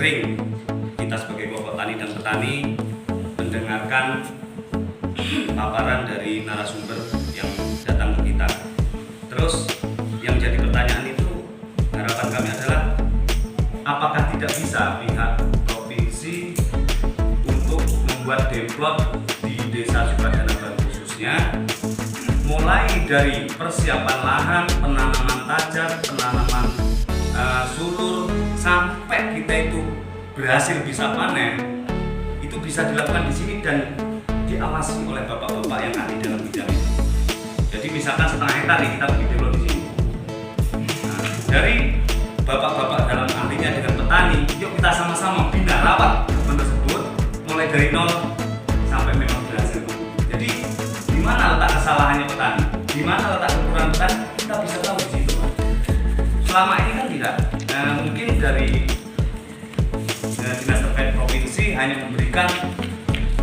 sering kita sebagai kelompok tani dan petani mendengarkan paparan dari narasumber yang datang ke kita. Terus yang jadi pertanyaan itu, harapan kami adalah apakah tidak bisa pihak provinsi untuk membuat demplot di Desa Sukadana Baru khususnya, mulai dari persiapan lahan, penanaman tajar, penanaman sulur, sampai kita itu berhasil bisa panen, itu bisa dilakukan di sini dan diawasi oleh bapak-bapak yang ahli dalam bidang itu. Jadi misalkan setengah hektar nih kita bikin dulu di sini. Nah, dari bapak-bapak dalam ahlinya dengan petani, yuk kita sama-sama bina rawat kebun tersebut mulai dari nol sampai memang berhasil. Jadi di mana letak kesalahannya petani, di mana letak kekurangan petani, kita bisa tahu di situ. Selama ini kan tidak. Mungkin dari dinas terkait provinsi hanya memberikan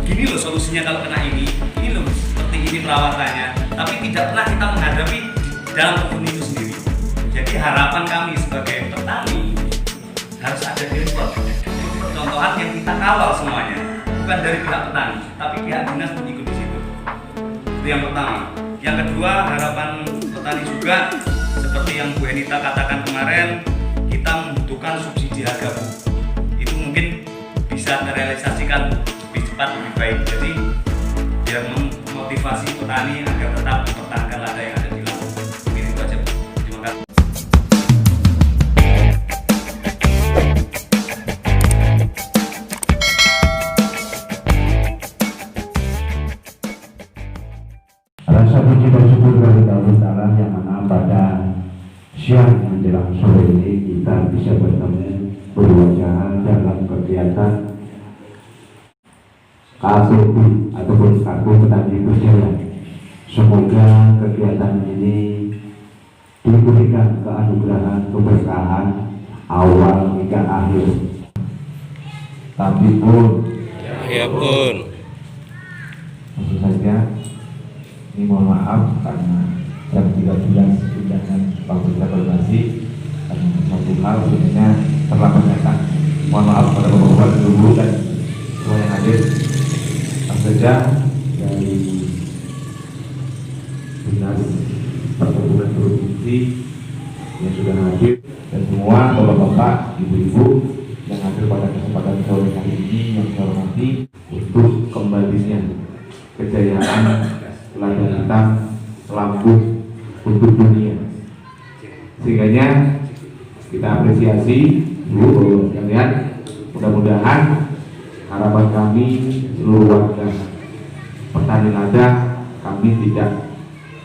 gini loh solusinya kalau kena ini loh seperti ini perawatannya, tapi tidak pernah kita menghadapi di dalam kebun itu sendiri. Jadi harapan kami sebagai petani harus ada demplot, percontohan yang kita kawal semuanya, bukan dari pihak petani, tapi pihak dinas pun ikut di situ. Itu yang pertama. Yang kedua, harapan petani juga seperti yang Bu Enita katakan kemarin, kita membutuhkan subsidi harga Bu. Itu mungkin bisa terrealisasikan lebih cepat, lebih baik. Jadi biar memotivasi petani agar tetap mempertahankan lada yang ada di laut. Mungkin itu aja Bu. Terima kasih. Rasa puji dan syukur bagi Allah Ta'ala yang mana pada siang menjelang sore ini kita bisa bertemu berwajah dalam kegiatan KPP ataupun Kartu Petani Berjaya. Semoga kegiatan ini diberikan keanugerahan keberkahan awal hingga akhir. Tapi pun tentu saja ini mohon maaf karena jam 13 undangan waktu kita koordinasi karena satu hal sebenarnya terlambat datang. Mohon maaf pada bapak-bapak dulu dan semua yang hadir. Tentu saja dari dinas perkebunan provinsi yang sudah hadir dan semua bapak-bapak, ibu-ibu yang hadir pada kesempatan sore hari ini yang saya hormati, untuk kembalinya kejayaan lada hitam lambung untuk dunia. Sehingganya kita apresiasi Bu kalian. Mudah-mudahan harapan kami seluruh warga petani lada, kami tidak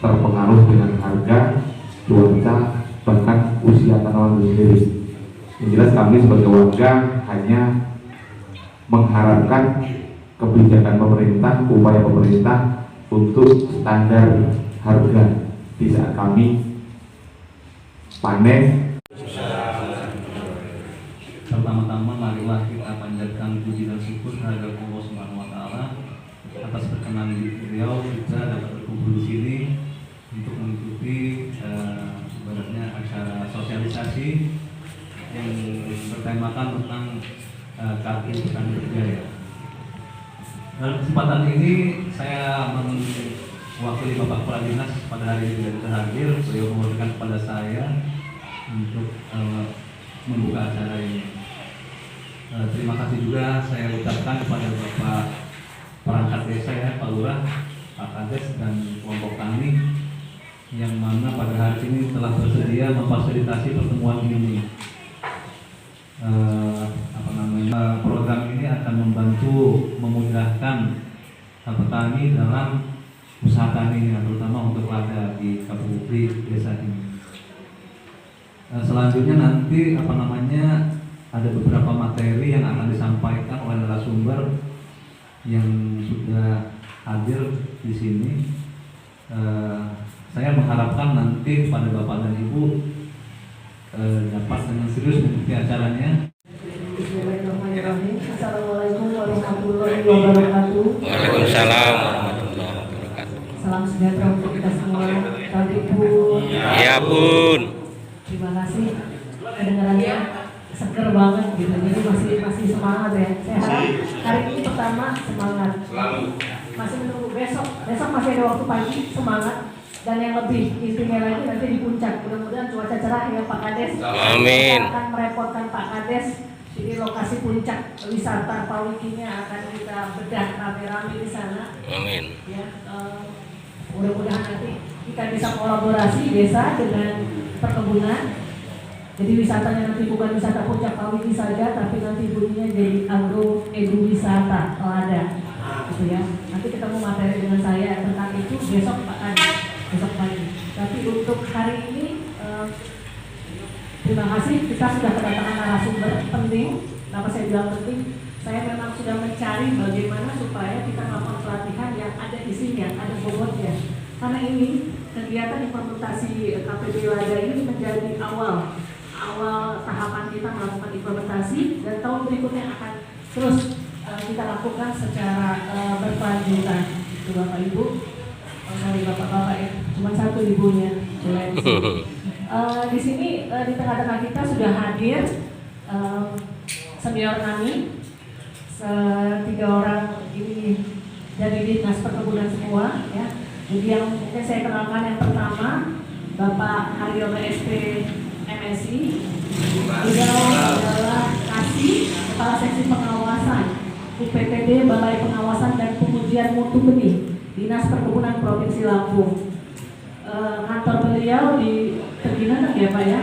terpengaruh dengan harga, cuaca, bahkan usia tanaman sendiri. Yang jelas kami sebagai warga hanya mengharapkan kebijakan pemerintah, upaya pemerintah untuk standar harga di saat kami panen. Pertama-tama marilah kita panjatkan puji dan syukur terhadap Allah Subhanahu wa taala atas perkenan beliau kita dapat berkumpul di sini untuk mengikuti ibaratnya acara sosialisasi yang bertemakan tentang Kartu Petani Berjaya. Dalam kesempatan ini saya mewakili Bapak Kepala Dinas pada hari ini tidak bisa hadir. Beliau memberikan kepada saya untuk membuka acara ini. Terima kasih juga saya ucapkan kepada Bapak perangkat desa ya, Pak Lurah, Pak Kades dan kelompok tani yang mana pada hari ini telah bersedia memfasilitasi pertemuan ini. Program ini akan membantu memudahkan petani dalam usaha tani, terutama untuk lada di Kabupaten desa ini. Selanjutnya nanti ada beberapa materi yang akan disampaikan oleh narasumber yang sudah hadir di sini. Saya mengharapkan nanti pada Bapak dan Ibu dapat dengan serius mengikuti acaranya. Bismillahirrahmanirrahim. Assalamualaikum warahmatullahi wabarakatuh. Waalaikumsalam warahmatullahi wabarakatuh. Salam sejahtera untuk kita semua. Tadi Bun. Ya Bun. Terima kasih kedengarannya. seger banget gitu. Jadi masih semangat ya. Saya harap hari ini pertama semangat. Masih menunggu besok masih ada waktu pagi, semangat. Dan yang lebih istimewa lagi nanti di puncak. Mudah-mudahan cuaca cerah ya Pak Kades. Amin. Kita akan merepotkan Pak Kades. Jadi lokasi puncak wisata Pawikinya akan kita bedah rame-rame di sana. Amin. Ya, mudah-mudahan nanti kita bisa kolaborasi desa dengan perkebunan. Jadi wisatanya nanti bukan wisata puncak Pawiki saja, tapi nanti bunyinya jadi agro edu wisata Lada, gitu ya. Nanti ketemu materi dengan saya tentang itu besok pagi. Tapi untuk hari ini terima kasih, kita sudah kedatangan narasumber penting. Kenapa saya bilang penting? Saya memang sudah mencari bagaimana supaya kita melakukan pelatihan yang ada isinya, ada bobotnya. Karena ini kegiatan implementasi KPB Lada ini menjadi awal tahapan kita melakukan implementasi, dan tahun berikutnya akan terus kita lakukan secara berkelanjutan. Itu Bapak Ibu, sorry Bapak-Bapak ya, cuma satu ibunya. Di sini di tengah-tengah kita sudah hadir senior kami, 3 orang ini dari Dinas Perkebunan semua ya. Jadi yang mungkin saya kenalkan yang pertama Bapak Haryono SP MSI. Beliau adalah Kepala Seksi Pengawasan UPTD Balai Pengawasan dan Pengujian Mutu Benih Dinas Perkebunan Provinsi Lampung. Kantor beliau di Terginang ya Pak ya?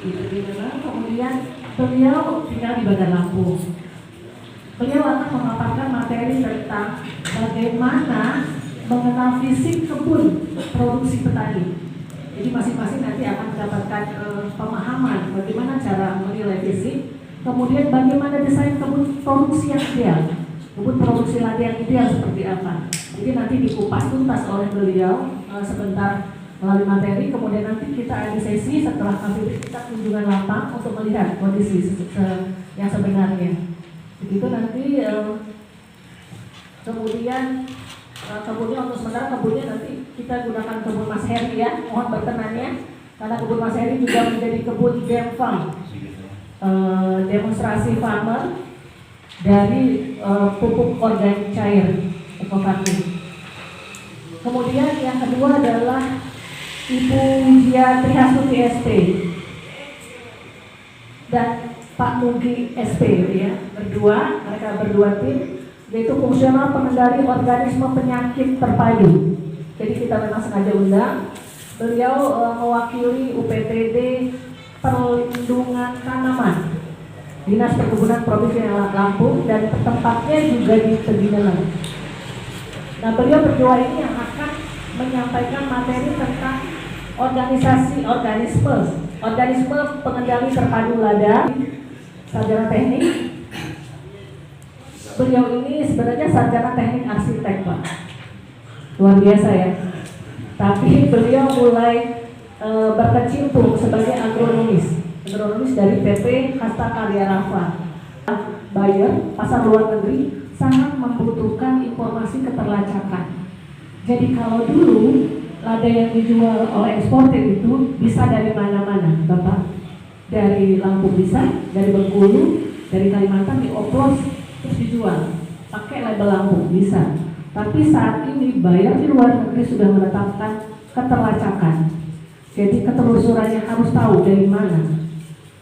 Di Terginang. Kemudian beliau tinggal di Bandar Lampung. Beliau akan memaparkan materi tentang bagaimana mengenal fisik kebun produksi petani. Jadi masing-masing nanti akan mendapatkan pemahaman bagaimana cara menilai fisik, kemudian bagaimana desain kebun produksi yang ideal, kebun produksi lada yang ideal seperti apa. Jadi nanti dikupas tuntas oleh beliau sebentar melalui materi, kemudian nanti kita ada sesi setelah kami kita kunjungan lapang untuk melihat kondisi yang sebenarnya. Begitu nanti kemudian kebunnya untuk sementara kebunnya nanti kita gunakan kebun Mas Heri ya, mohon berkenannya karena kebun Mas Heri juga menjadi kebun Farm, demonstrasi farmer dari pupuk organik cair ekofarming. Kemudian yang kedua adalah Ibu Widya Trihasuti SP dan Pak Mugi SP ya, mereka berdua tim, yaitu fungsional pengendali organisme penyakit terpadu. Jadi kita memang sengaja undang. Beliau mewakili UPTD Perlindungan Tanaman Dinas Perkebunan Provinsi Lampung dan tempatnya juga di Terginang. Nah, beliau berdua ini yang akan menyampaikan materi tentang organisme pengendali terpadu lada, sarjana teknik. Beliau ini sebenarnya sarjana teknik arsitek Pak, luar biasa ya. Tapi beliau mulai berkecimpung sebagai agronomis dari PP Hasta Karya Rafa. Buyer pasar luar negeri sangat membutuhkan informasi keterlacakan. Jadi kalau dulu lada yang dijual oleh eksportir itu bisa dari mana-mana, Bapak. Dari Lampung bisa, dari Bengkulu, dari Kalimantan dioplos terus dijual pakai label Lampung bisa. Tapi saat ini buyer di luar negeri sudah menetapkan keterlacakan. Jadi ketelusurannya harus tahu dari mana,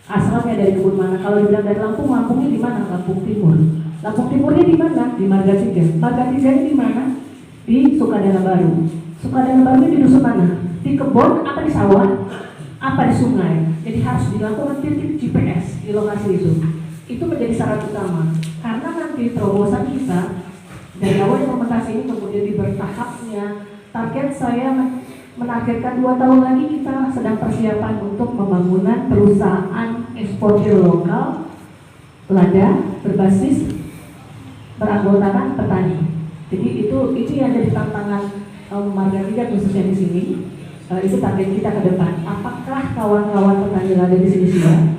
asalnya dari kebun mana. Kalau dibilang dari Lampung, Lampungnya di mana? Lampung Timur. Lampung Timurnya di mana? Di Marga 3. Marga 3 di mana? Di Sukadana Baru. Sukadana Baru di dusun mana? Di kebun apa di sawah? Apa di sungai? Jadi harus dilakukan titik GPS di lokasi itu. Itu menjadi syarat utama. Karena nanti terobosan kita dari awal implementasi ini kemudian di bertahapnya, target saya menargetkan 2 tahun lagi kita sedang persiapan untuk pembangunan perusahaan eksportir lokal lada berbasis beranggotakan petani. Jadi itu yang jadi tantangan Marga 3 khususnya di sini. Itu target kita ke depan. Apakah kawan-kawan petani lada di sini sudah?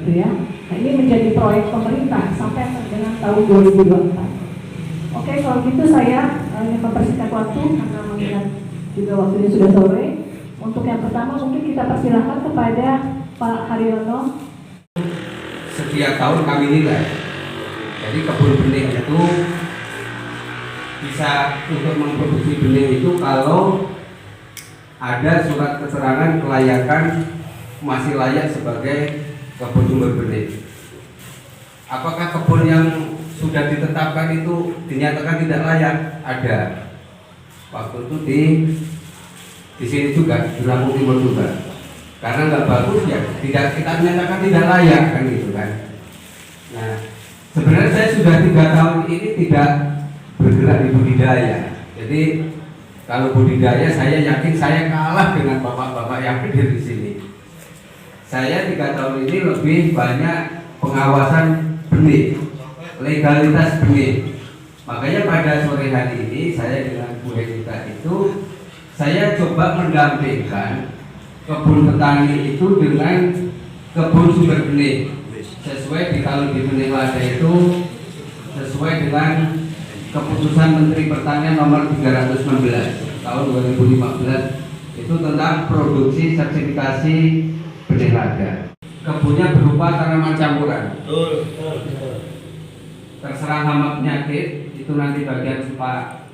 Gitu ya. Nah, ini menjadi proyek pemerintah sampai dengan tahun 2024. Oke, kalau gitu saya ingin mempersingkat waktu karena mengingat juga waktunya sudah sore. Untuk yang pertama mungkin kita persilahkan kepada Pak Haryono. setiap tahun kami nilai. Jadi kebun benih itu bisa untuk memproduksi benih itu kalau ada surat keterangan kelayakan masih layak sebagai kebun sumber benih. Apakah kebun yang sudah ditetapkan itu dinyatakan tidak layak? Ada. Waktu itu di sini juga, di Lampung Timur juga. Karena nggak bagus ya, tidak kita nyatakan tidak layak kan gitu kan. Nah, sebenarnya saya sudah 3 tahun ini tidak bergerak di budidaya. Jadi kalau budidaya saya yakin saya kalah dengan bapak-bapak yang hadir di sini. Saya 3 tahun ini lebih banyak pengawasan benih, legalitas benih. Makanya pada sore hari ini saya dengan Bu Helita itu saya coba mendampingkan kebun petani itu dengan kebun sumber benih sesuai kalau di benih lada itu sesuai dengan keputusan Menteri Pertanian nomor 316 tahun 2015 itu tentang produksi sertifikasi benih lada. Kebunnya berupa tanaman campuran. Terserah hama penyakit itu nanti bagian Pak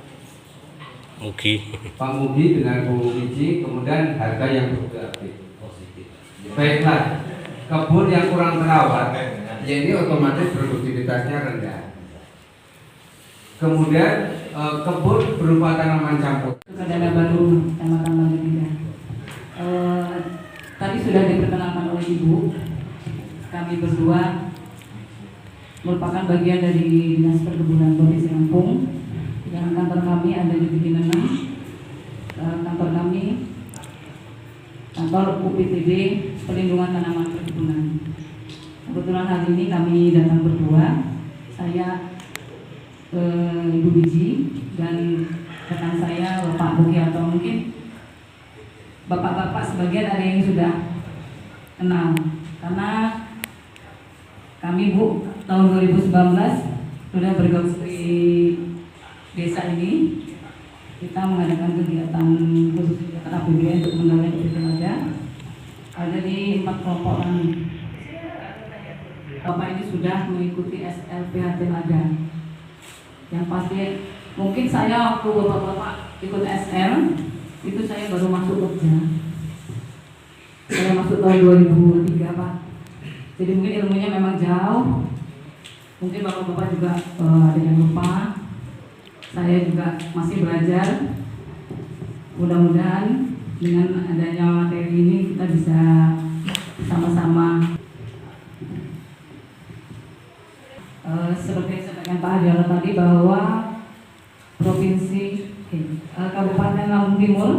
Mugi dengan Bu Wiji, kemudian harga yang fluktuatif. Baiklah, kebun yang kurang terawat, ya ini otomatis produktivitasnya rendah. Kemudian kebun berupa tanaman campur. Dana baru Kecamatan Manggida. Tadi sudah diperkenalkan oleh Ibu. Kami berdua merupakan bagian dari Dinas Perkebunan Provinsi Lampung. Dan kantor kami ada di Bikin 6. Kantor kami kantor UPTD Pelindungan Tanaman Perkebunan. Kebetulan hari ini kami datang berdua. Saya Ibu Biji dan rekan saya Bapak Mugi, atau mungkin bapak-bapak sebagian ada yang sudah kenal karena kami Bu tahun 2019 sudah bergaul di desa ini. Kita mengadakan kegiatan khusus kegiatan APBN untuk mengenalkan kegiatan ada di 4 kelompok kami. Bapak ini sudah mengikuti SLPHT Lada. Yang pasti mungkin saya waktu bapak-bapak ikut SL itu saya baru masuk kerja. Saya masuk tahun 2003 Pak. Jadi mungkin ilmunya memang jauh. Mungkin bapak-bapak juga ada yang lupa. Saya juga masih belajar. Mudah-mudahan dengan adanya materi ini kita bisa sama-sama seperti yang disampaikan Pak Adiala tadi bahwa provinsi Kabupaten Lampung Timur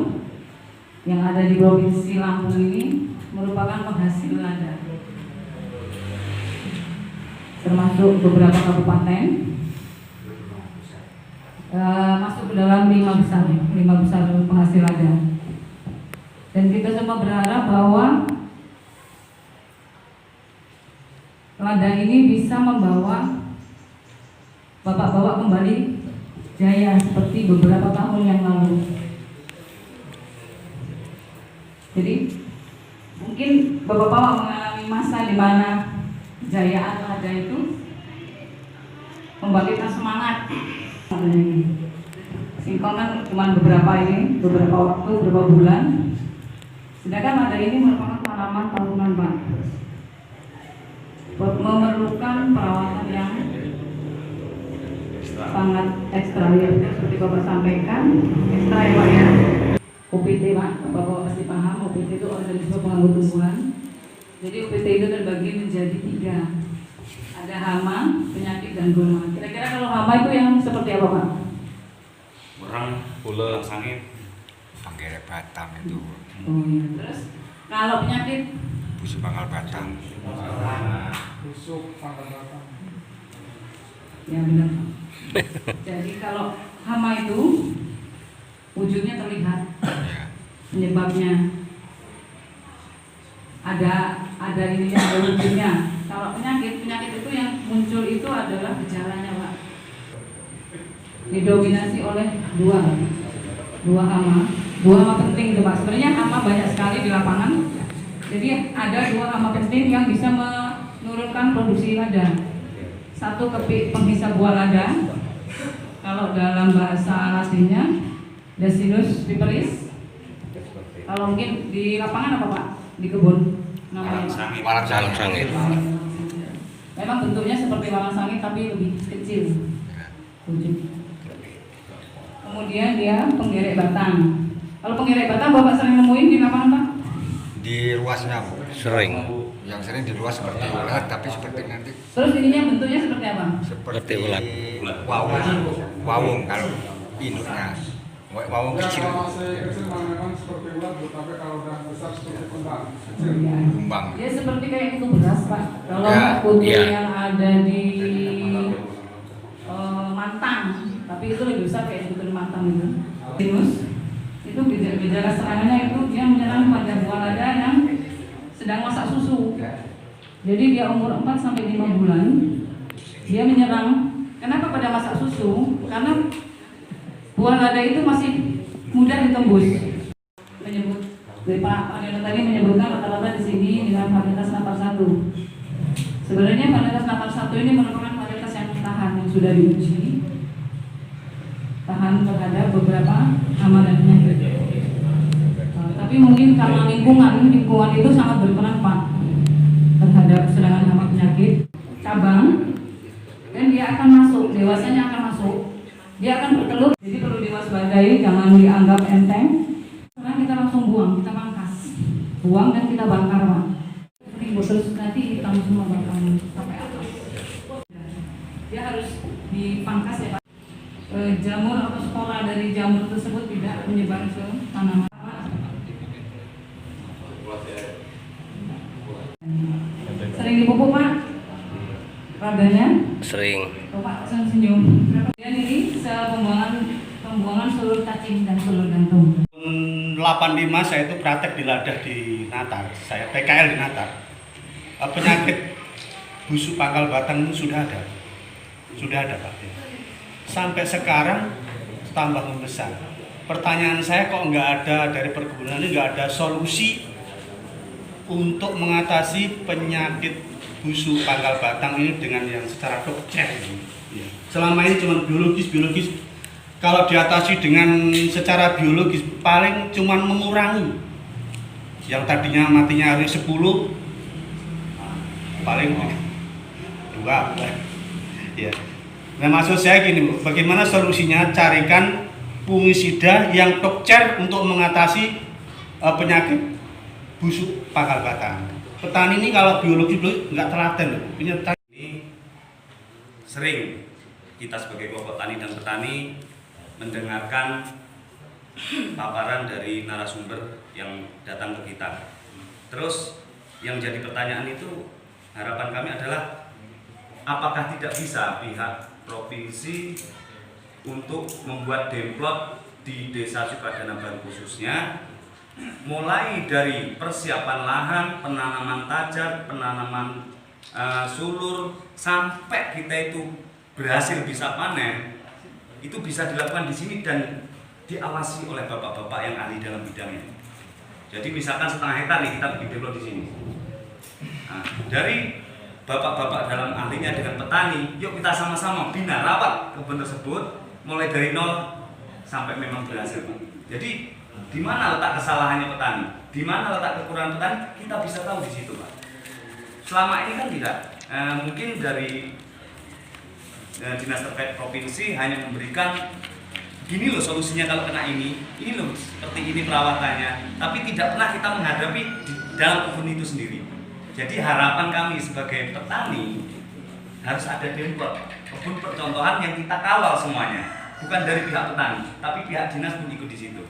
yang ada di Provinsi Lampung ini merupakan penghasil lada, termasuk beberapa kabupaten masuk ke dalam 5 besar penghasil lada. Dan kita semua berharap bahwa lada ini bisa membawa bapak-bapak kembali jaya seperti beberapa tahun yang lalu. Jadi mungkin bapak-bapak mengalami masa di mana jayaan lada itu membangkitkan semangat. Singkongan cuma beberapa waktu, beberapa bulan. Sedangkan lada ini merupakan tanaman tahunan Pak. Memerlukan perawatan yang sangat ekstra ya, seperti Bapak sampaikan, ekstra ya Pak ya. UPT Pak, Bapak pasti paham, UPT itu organisme pengganggu tumbuhan. Jadi UPT itu terbagi menjadi 3. Ada hama, penyakit, dan gulma. Kira-kira kalau hama itu yang seperti apa Pak? Orang, ular, sangit, Panggere Batam itu. Oh iya. Terus kalau penyakit? Busuk pangkal Batam. Busuk pangkal Batam. Ya benar. Jadi kalau hama itu wujudnya terlihat, penyebabnya ada ini yang ada wujudnya. Kalau penyakit itu yang muncul itu adalah gejalanya Pak. Didominasi oleh dua hama penting itu Pak. Sebenarnya hama banyak sekali di lapangan. Jadi ada 2 hama penting yang bisa menurunkan menurunkan produksi lada. Satu kepik penghisap buah lada. Kalau dalam bahasa Latinnya Bacillus piperis. Kalau mungkin di lapangan apa Pak? Di kebun. Namanya Pak? Walang sangit. Memang bentuknya seperti walang sangit tapi lebih kecil. Kemudian dia penggerek batang. Kalau penggerek batang Bapak sering nemuin di lapangan Pak? Di ruasnya Bu. Sering. Yang sering di luas seperti ulat, tapi seperti nanti Terus ininya bentuknya seperti apa? seperti ulat. Wawung kalau induknya. Wawung kecil. Memang seperti ulat, tapi kalau udah besar seperti kembang. Kumbang. Dia seperti kayak itu beras Pak. Kalau Ya, putih iya. yang ada di Mantang, tapi itu lebih besar kayak putih Mantang itu. Virus itu gejala serangannya itu dia menyerang pada buah lada yang sedang masak susu. Jadi dia umur 4 sampai 5 bulan dia menyerang. Kenapa pada masak susu? Karena buah lada itu masih mudah ditembus. Menyebut dari Pak Adeno tadi menyebutkan rata-rata di sini dengan varietas napar 1. Sebenarnya varietas napar 1 ini merupakan varietas yang tahan, yang sudah diuji, tahan terhadap beberapa hama dan penyakit. Tapi mungkin karena lingkungan itu sangat berperan Pak terhadap serangan hama penyakit cabang, dan dia akan masuk, dewasanya akan masuk, dia akan bertelur. Jadi perlu diwaspadai, jangan dianggap enteng. Sekarang kita langsung buang, kita pangkas, buang dan kita bakar Pak. Terus nanti hitam semua bakar sampai atas. Dia harus dipangkas ya Pak. Jamur atau spora dari jamur tersebut tidak menyebar ke tanaman. Sering dipupuk Pak? Radanya? Sering. Oh, Pak senyum. Dan ini pembuangan seluruh cacing dan seluruh gantung. 85 saya itu praktek di Ladah di Natar, saya PKL di Natar. Penyakit busuk pangkal batang itu sudah ada Pak. Sampai sekarang tambah membesar. Pertanyaan saya kok nggak ada dari perkebunan ini, nggak ada solusi untuk mengatasi penyakit busuk pangkal batang ini dengan yang secara dokter. Selama ini cuma biologis. Kalau diatasi dengan secara biologis paling cuma mengurangi. Yang tadinya matinya hari 10 paling 2. Ya. Nah maksud saya gini Bu, bagaimana solusinya? Carikan fungisida yang dokter untuk mengatasi penyakit busuk pangkal batang. Petani ini kalau biologi nggak telaten loh. Ini sering kita sebagai kelompok tani dan petani mendengarkan paparan dari narasumber yang datang ke kita. Terus yang jadi pertanyaan itu, harapan kami adalah apakah tidak bisa pihak provinsi untuk membuat demplot di Desa Sukadana Baru khususnya, mulai dari persiapan lahan, penanaman tajar, penanaman sulur, sampai kita itu berhasil bisa panen, itu bisa dilakukan di sini dan diawasi oleh bapak-bapak yang ahli dalam bidangnya. Jadi misalkan setengah hektar nih kita bikin demplot di sini. Nah, dari bapak-bapak dalam ahlinya dengan petani, yuk kita sama-sama bina rawat kebun tersebut mulai dari nol sampai memang berhasil. Jadi di mana letak kesalahannya petani, di mana letak kekurangan petani, kita bisa tahu di situ Pak. Selama ini kan tidak, mungkin dari dinas terkait provinsi hanya memberikan gini loh solusinya kalau kena ini loh seperti ini perawatannya, tapi tidak pernah kita menghadapi di dalam kebun itu sendiri. Jadi harapan kami sebagai petani harus ada demplot kebun percontohan yang kita kawal semuanya, bukan dari pihak petani, tapi pihak dinas pun ikut di situ.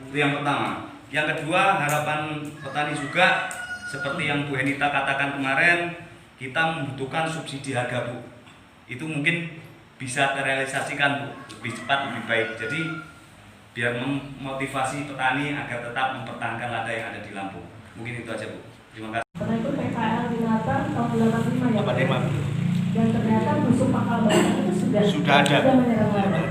Itu yang pertama. Yang kedua, harapan petani juga seperti yang Bu Henita katakan kemarin, kita membutuhkan subsidi harga Bu. Itu mungkin bisa terrealisasikan Bu, lebih cepat lebih baik. Jadi biar memotivasi petani agar tetap mempertahankan lada yang ada di Lampung. Mungkin itu aja Bu. Terima kasih. Karena itu PKL di Natar tahun 85 ya Pak. 85. Dan ternyata busuk pangkal batang itu sudah ada. menyerang lada.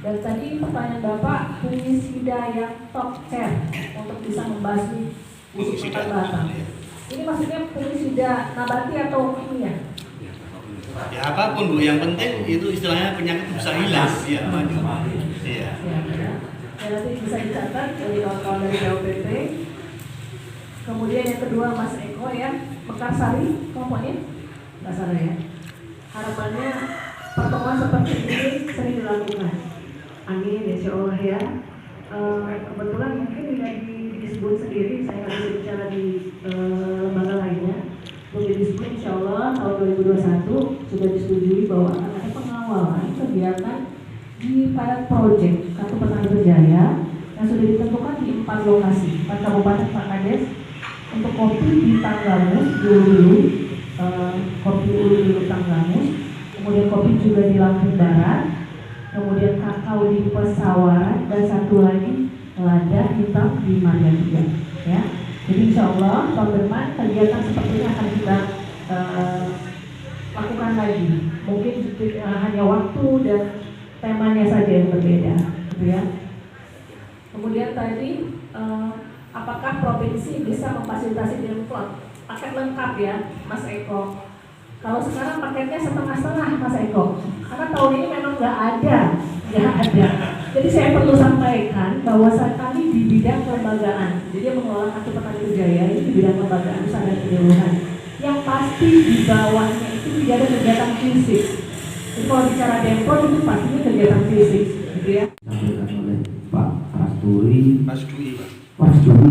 Dan tadi pertanyaan Bapak, fungisida yang top 10 untuk bisa membasmi busuk pangkal batang. Ini maksudnya fungisida nabati atau kimia? Ya apapun Bu, yang penting itu istilahnya penyakit bisa hilang. Iya, maju. Iya. Ya, nanti bisa dicatat dari kawan-kawan dari LPP. Kemudian yang kedua Mas Eko ya, Mekarsari kelompoknya, nggak salah ya. Harapannya pertemuan seperti ini sering dilakukan. Amin, insya Allah ya. Kebetulan mungkin tidak disebut sendiri, saya nggak bisa bicara di lembaga lainnya. Untuk disebut insya Allah tahun 2021 sudah disetujui bahwa akan ada pengawalan kegiatan di pilot project Kartu Petani Berjaya yang sudah ditentukan di 4 lokasi, 4 kabupaten Pak Kades. Untuk kopi di Tanggamus, di Ulu, kopi Ulu Tanggamus, kemudian kopi juga di Lampung Barat, kemudian kakao di Pesawaran, dan satu lagi lada hitam di Mariatia. Ya, jadi insya Allah tahun depan kegiatan seperti ini akan kita lakukan lagi. Mungkin hanya waktu dan temanya saja yang berbeda, gitu ya. Kemudian tadi apakah provinsi bisa memfasilitasi Demplot? Paket lengkap ya, Mas Eko. Kalau sekarang paketnya setengah-setengah, Mas Eko. Karena tahun ini memang nggak ada. Jadi saya perlu sampaikan bahwa saat kami di bidang kelembagaan, jadi yang mengelola Kartu Petani Berjaya ini di bidang kelembagaan usaha dan penyuluhan. Yang pasti di bawahnya itu tidak ada kegiatan fisik. Jadi kalau bicara Demplot itu pastinya kegiatan fisik, gitu ya. Disampaikan oleh Pak Pasturi, Mas Dwi, Pak. Pasturi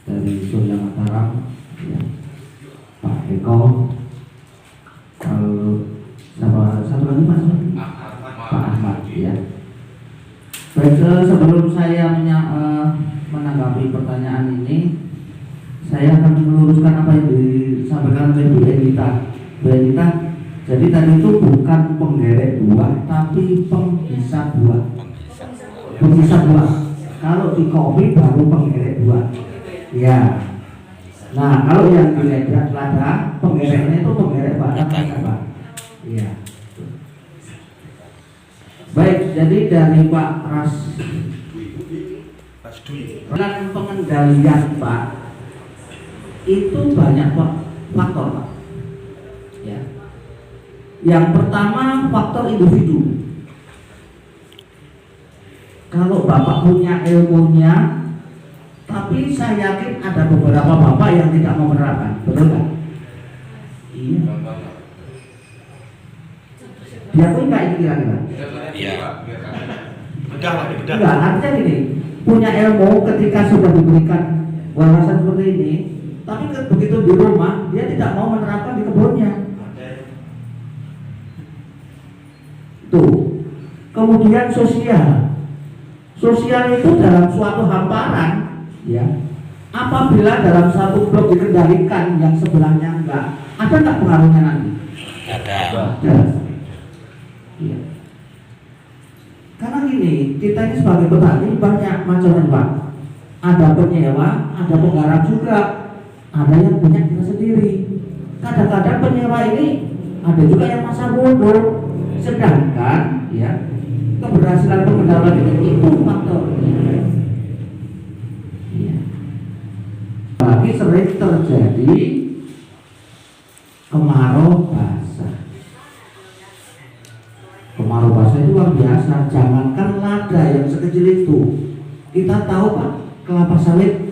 dari Surya Mataram, ya. Pak Eko, satu lagi Mas, Pak Ahmad, ya. Baik, sebelum saya menanggapi pertanyaan ini, saya akan meluruskan apa yang disampaikan oleh Bu Enita. Bu Enita, jadi tadi itu bukan penggerek buah, tapi penghisap buah. Penghisap buah. Kalau di kopi baru penggerek buah. Ya. Nah, kalau yang di lada, penggereknya itu penggerek buah. Iya. Baik, jadi dari Pak Dengan pengendalian Pak, itu banyak faktor Pak. Ya. Yang pertama faktor individu. Kalau Bapak punya ilmunya, tapi saya yakin ada beberapa Bapak yang tidak mau menerapkan, betul nggak? Iya. Diakui nggak ini kira-kira? Iya. Bedah Pak, bedah. Enggak, artinya gini, punya ilmu ketika sudah diberikan wawasan seperti ini, tapi begitu di rumah dia tidak mau menerapkan di kebunnya. Tuh. Kemudian sosial itu dalam suatu hamparan, ya. Apabila dalam satu blok dikendalikan yang sebelahnya enggak, ada nggak pengaruhnya nanti? Ada. Ya. Karena gini, kita ini sebagai petani banyak macamnya Pak. Ada penyewa, ada penggarap juga, ada yang punya kita sendiri. Kadang-kadang penyewa ini ada juga yang masa bodoh. Sedangkan ya keberhasilan pengendalian ini itu faktor. Ya. Bagi sering terjadi kemarau basah. Kemarau basah itu luar biasa. Jangankan lada yang sekecil itu, kita tahu Pak, kelapa sawit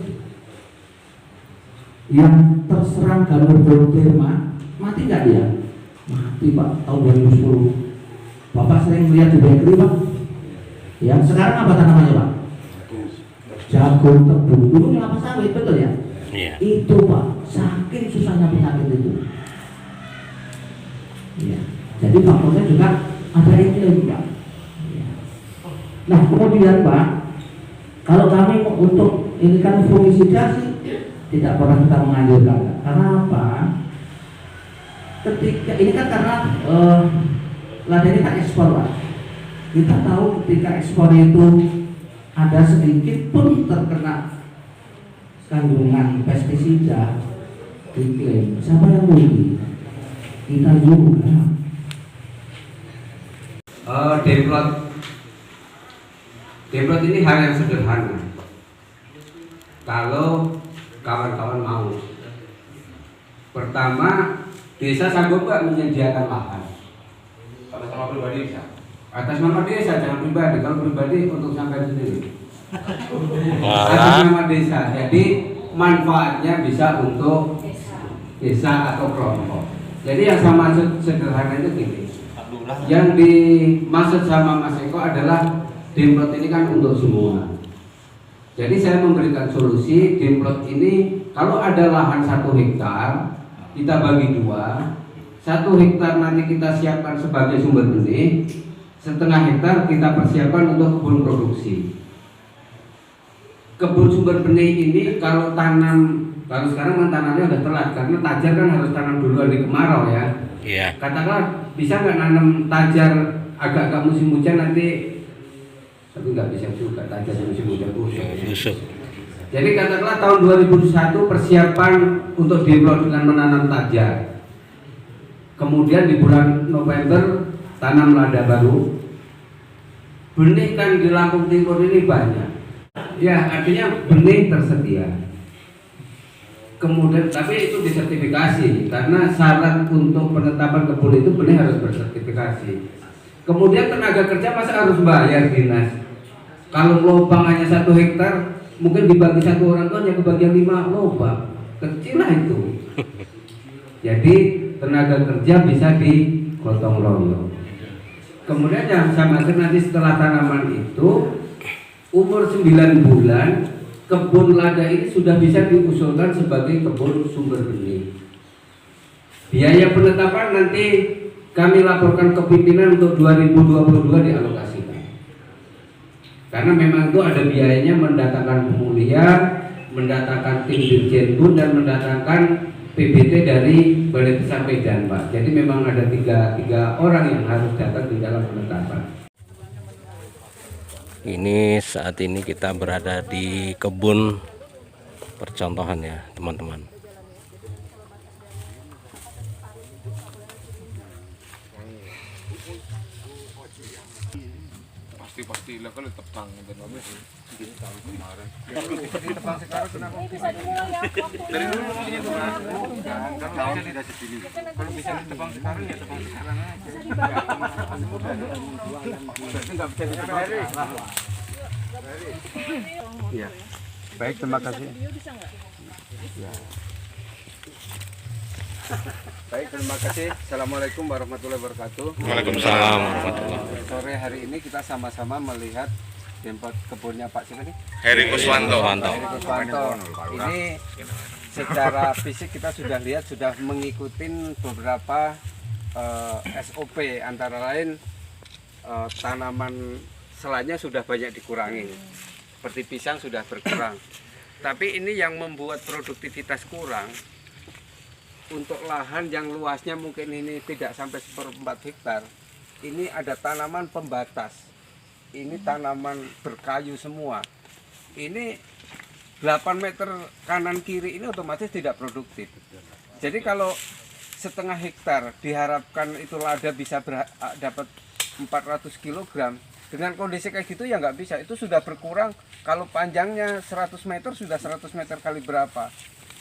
yang terserang jamur Bronterma mati nggak dia? Mati Pak, tahun 2010. Bapak sering melihat di bakery Pak. Ya, sekarang apa tanamannya Pak? Jagung, tebu. Dulu kelapa sawit, betul ya? Iya. Itu Pak, saking susahnya penyakit itu. Ya. Jadi faktornya juga ada iklim Pak. Ya. Nah kemudian Pak, kalau kami untuk ini kan fungisida sih tidak pernah kita menganjurkan. Karena apa? Ketika ini kan karena lada ini kan ekspor Pak. Kita tahu ketika ekspor itu ada sedikit pun terkena kandungan pestisida, diklaim siapa yang rugi? Kita juga. Demplot ini hal yang sederhana. Kalau kawan-kawan mau. Pertama, desa sanggup nggak menyediakan lahan? Atas nama pribadi bisa. Atas nama desa, jangan pribadi. Kalau pribadi untuk sampai sendiri. Atas Wah, nama desa. Jadi manfaatnya bisa untuk desa atau kelompok. Jadi yang saya maksud sederhana itu gini. Yang dimaksud sama Mas Eko adalah demplot ini kan untuk semua. Jadi saya memberikan solusi demplot ini kalau ada lahan 1 hektar kita bagi 2. 1 hektar nanti kita siapkan sebagai sumber benih, setengah hektar kita persiapkan untuk kebun produksi. Kebun sumber benih ini kalau sekarang kan tanamnya udah telat karena tajar kan harus tanam duluan di kemarau ya. iya. Katakanlah bisa nggak nanam tajar agak-agak musim hujan nanti, tapi nggak bisa juga tajar musim hujan Busuk. Jadi katakanlah tahun 2021 persiapan untuk demplot dengan menanam tajar. Kemudian di bulan November tanam lada baru. Benih kan di Lampung Timur ini banyak. Ya, artinya benih tersedia. Kemudian tapi itu disertifikasi karena syarat untuk penetapan kebun itu benih harus bersertifikasi. Kemudian tenaga kerja masa harus bayar dinas. Kalau lubang hanya 1 hektar, mungkin dibagi 1 orang tuh hanya kebagian 5 lubang. Kecil lah itu. Jadi tenaga kerja bisa digotong royong. Kemudian yang saya maksud nanti setelah tanaman itu umur 9 bulan kebun lada ini sudah bisa diusulkan sebagai kebun sumber benih. Biaya penetapan nanti kami laporkan ke pimpinan untuk 2022 dialokasikan. Karena memang itu ada biayanya mendatangkan pemulihan, mendatangkan tim Dirjenbun dan mendatangkan PBT dari Balai Besar Medan, Pak. Jadi memang ada tiga orang yang harus datang di dalam penetapan. Ini saat ini kita berada di kebun percontohan ya teman-teman. Pasti lah kalau tepang dan habis tahun kemarin. Tepang sekarang kenapa? Dari dulu ini tuh kan tahun tidak segini. Kalau bisa tepang sekarang ya tepang sekarang aja. Berarti nggak bisa ditebang. Iya. Baik, terima kasih. Ya. Baik, terima kasih. Assalamualaikum warahmatullahi wabarakatuh. Waalaikumsalam warahmatullahi wabarakatuh. Sore hari ini kita sama-sama melihat demplot kebunnya Pak siapa nih? Heri Kuswanto. Heri Kuswanto. Ini secara fisik kita sudah lihat sudah mengikuti beberapa SOP antara lain tanaman selanya sudah banyak dikurangi. Seperti pisang sudah berkurang. Tapi ini yang membuat produktivitas kurang. Untuk lahan yang luasnya mungkin ini tidak sampai 1/4 hektar, ini ada tanaman pembatas. Ini tanaman berkayu semua. Ini 8 meter kanan kiri ini otomatis tidak produktif. Jadi kalau 1/2 hektar diharapkan itu lada bisa dapat 400 kg, dengan kondisi kayak gitu ya nggak bisa. Itu sudah berkurang. Kalau panjangnya 100 meter sudah 100 meter kali berapa.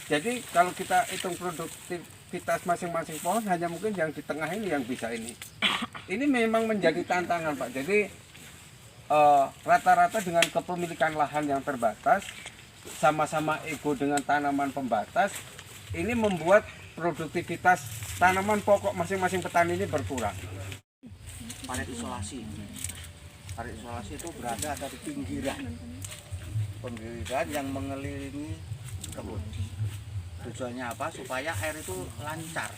Jadi kalau kita hitung produktivitas masing-masing pohon hanya mungkin yang di tengah ini yang bisa ini. Ini memang menjadi tantangan Pak. Jadi rata-rata dengan kepemilikan lahan yang terbatas, sama-sama ego dengan tanaman pembatas, ini membuat produktivitas tanaman pokok masing-masing petani ini berkurang. Parit isolasi. Parit isolasi itu berada di pinggiran yang mengelilingi kebun. Tujuannya apa? Supaya air itu lancar,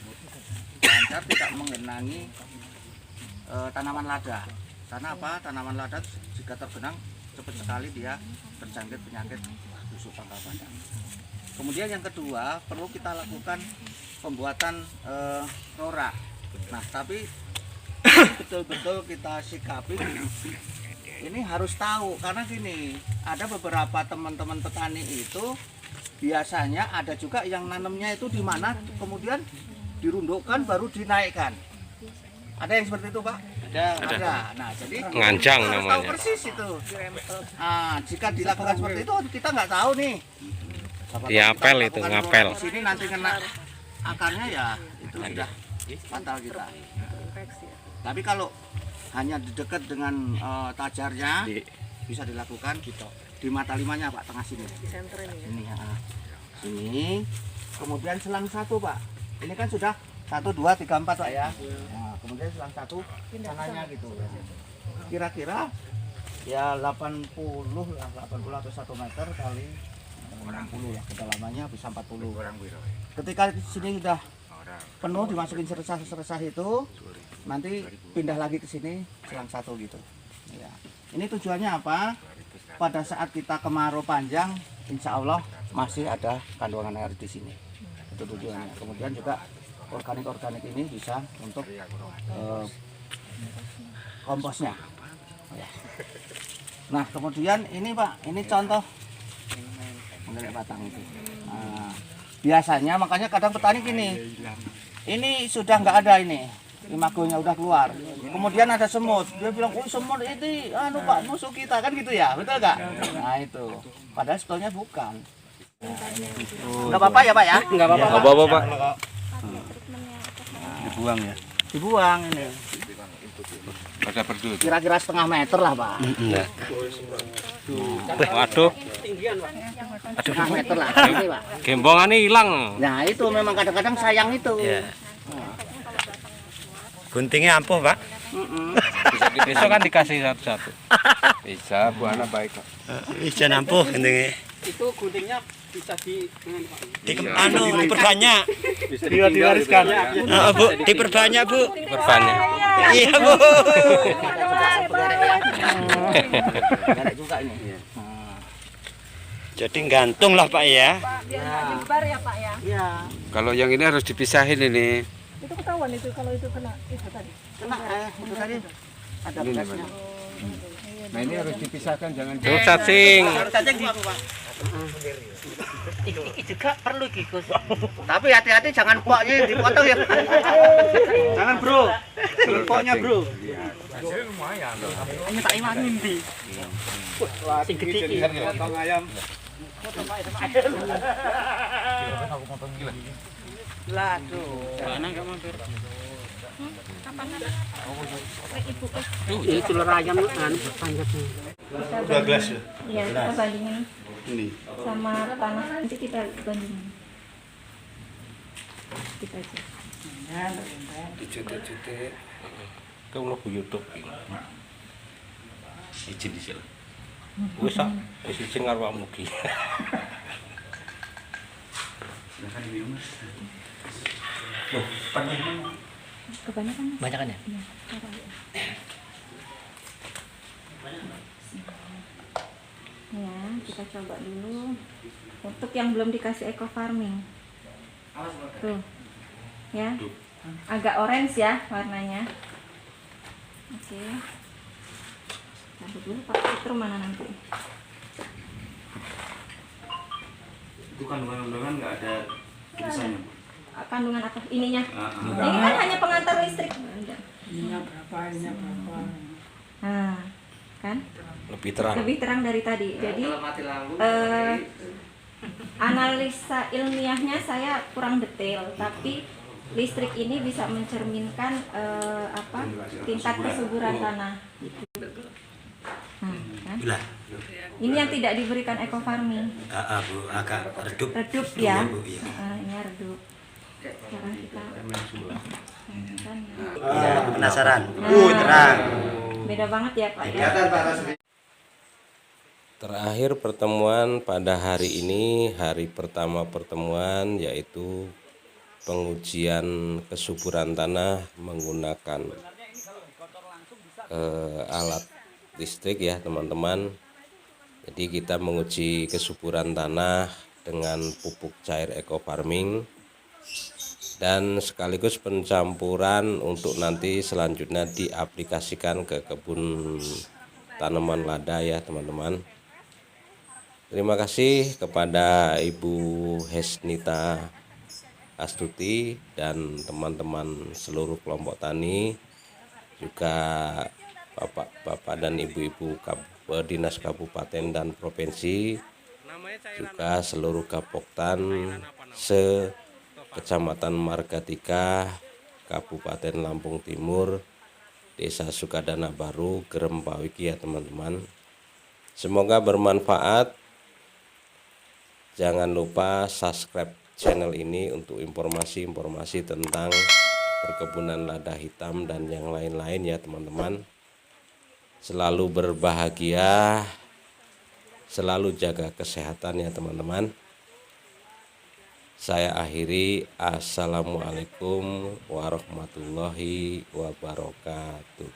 tidak menggenangi tanaman lada. Karena apa? Tanaman lada jika tergenang cepat sekali dia terjangkit penyakit busuk pangkal badan. Kemudian yang kedua perlu kita lakukan pembuatan rorak. Nah tapi betul-betul kita sikapi. Ini harus tahu karena gini, ada beberapa teman-teman petani itu biasanya ada juga yang nanamnya itu di mana kemudian dirundukkan baru dinaikkan. Ada yang seperti itu Pak? Ada. Nah jadi Ngancang harus namanya. tahu persis itu. Nah, jika dilakukan seperti itu kita nggak tahu nih. Diapel itu, ngapel. Di sini nanti kena akarnya ya itu sudah fatal kita. Tapi kalau hanya di dekat dengan tajarnya bisa dilakukan di mata limanya Pak, tengah sini. Di senter ini. Ini ya. Sini. Kemudian selang satu Pak. Ini kan sudah 1, 2, 3, 4 Pak ya. Nah, kemudian selang satu tangannya gitu. Kira-kira ya 80 lah, 80 atau 1 meter kali 60 lah, kedalamannya bisa 40. Ketika sini sudah penuh dimasukin seresah itu, nanti pindah lagi ke sini selang satu gitu. Ya. Ini tujuannya apa? Pada saat kita kemarau panjang, insya Allah masih ada kandungan air di sini. Itu tujuannya. Kemudian juga organik ini bisa untuk komposnya. Ya. Nah kemudian ini Pak, ini contoh mengenai batang itu. Nah, biasanya makanya kadang petani gini, ini sudah nggak ada ini imagonya udah keluar. Kemudian ada semut, dia bilang, oh semut itu, Pak musuh kita kan gitu ya, betul nggak? Nah itu, padahal sebetulnya bukan. Nggak apa-apa ya Pak ya? Nggak apa-apa Pak. Dibuang ya. Dibuang ini. Kira-kira setengah meter lah Pak. Waduh. Setengah meter lah ini Pak. Gembongannya hilang. Nah itu memang kadang-kadang sayang itu. Guntingnya ampuh Pak. Besok kan dikasih satu-satu. Bisa, Bu Ana baik Pak. Bisa ampuh guntingnya. Itu guntingnya bisa diperbanyak. diwariskan. Bu, diperbanyak Bu. Diperbanyak. Iya Bu. juga ini. Jadi gantung lah Pak ya. Biar nyebar ya Pak ya. Iya. Kalau yang ini harus dipisahin ini. Itu ketahuan itu kalau itu kena itu tadi. Kena itu tadi ada bekasnya. Nah ini harus dipisahkan, jangan Terus cacing. Cacing di Pak. Ini juga perlu Gus. Tapi hati-hati jangan poknya dipotong ya. Jangan bro. Poknya bro. Lumayan. Ini tak imangin di. Sing gede iki. Potong ayam. Potong ayam. Lah tuh. Mana enggak mampir? Kapan? Ini telur ayam panjatnya. 2 gelas ya. Iya, kita bandingin Ini. sama tanah, nanti kita bandingin. Kita aja. Dicutik-cutik. Kau mau ke YouTube ini. Izin di sini. Wis ah, wis izin karo awakmu ki. Kebanyakan. Banyakan ya? Iya. Ya, kita coba dulu. Untuk yang belum dikasih eco farming. Tuh. Ya. Agak orange ya warnanya. Oke. Taruh dulu Pak Citrum mana nanti? Itu kandungan-kandungan nggak ada tulisannya. Kandungan apa? Ininya. Nah, ini kan hanya pengantar listrik. Ininya berapa? Nah, kan? Lebih terang. Lebih terang dari tadi. Jadi analisa ilmiahnya saya kurang detail, tapi listrik ini bisa mencerminkan tingkat kesuburan tanah. Kan? Ini yang tidak diberikan eco farming. Bu, agak redup. Redup ya. Bu, iya. Ini redup. Sekarang kita Penasaran. terang. Beda banget ya Pak ya. Terakhir pertemuan pada hari ini, hari pertama pertemuan yaitu pengujian kesuburan tanah menggunakan alat listrik ya teman-teman. Jadi kita menguji kesuburan tanah dengan pupuk cair eco farming dan sekaligus pencampuran untuk nanti selanjutnya diaplikasikan ke kebun tanaman lada ya teman-teman. Terima kasih kepada Ibu Hesnita Astuti dan teman-teman seluruh kelompok tani, juga bapak-bapak dan ibu-ibu dinas kabupaten dan provinsi juga seluruh Gapoktan Kecamatan Margatika, Kabupaten Lampung Timur, Desa Sukadana Baru, Gerempawiki ya teman-teman. Semoga bermanfaat. Jangan lupa subscribe channel ini untuk informasi-informasi tentang perkebunan lada hitam dan yang lain-lain ya teman-teman. Selalu berbahagia, selalu jaga kesehatan ya teman-teman. Saya akhiri, assalamualaikum warahmatullahi wabarakatuh.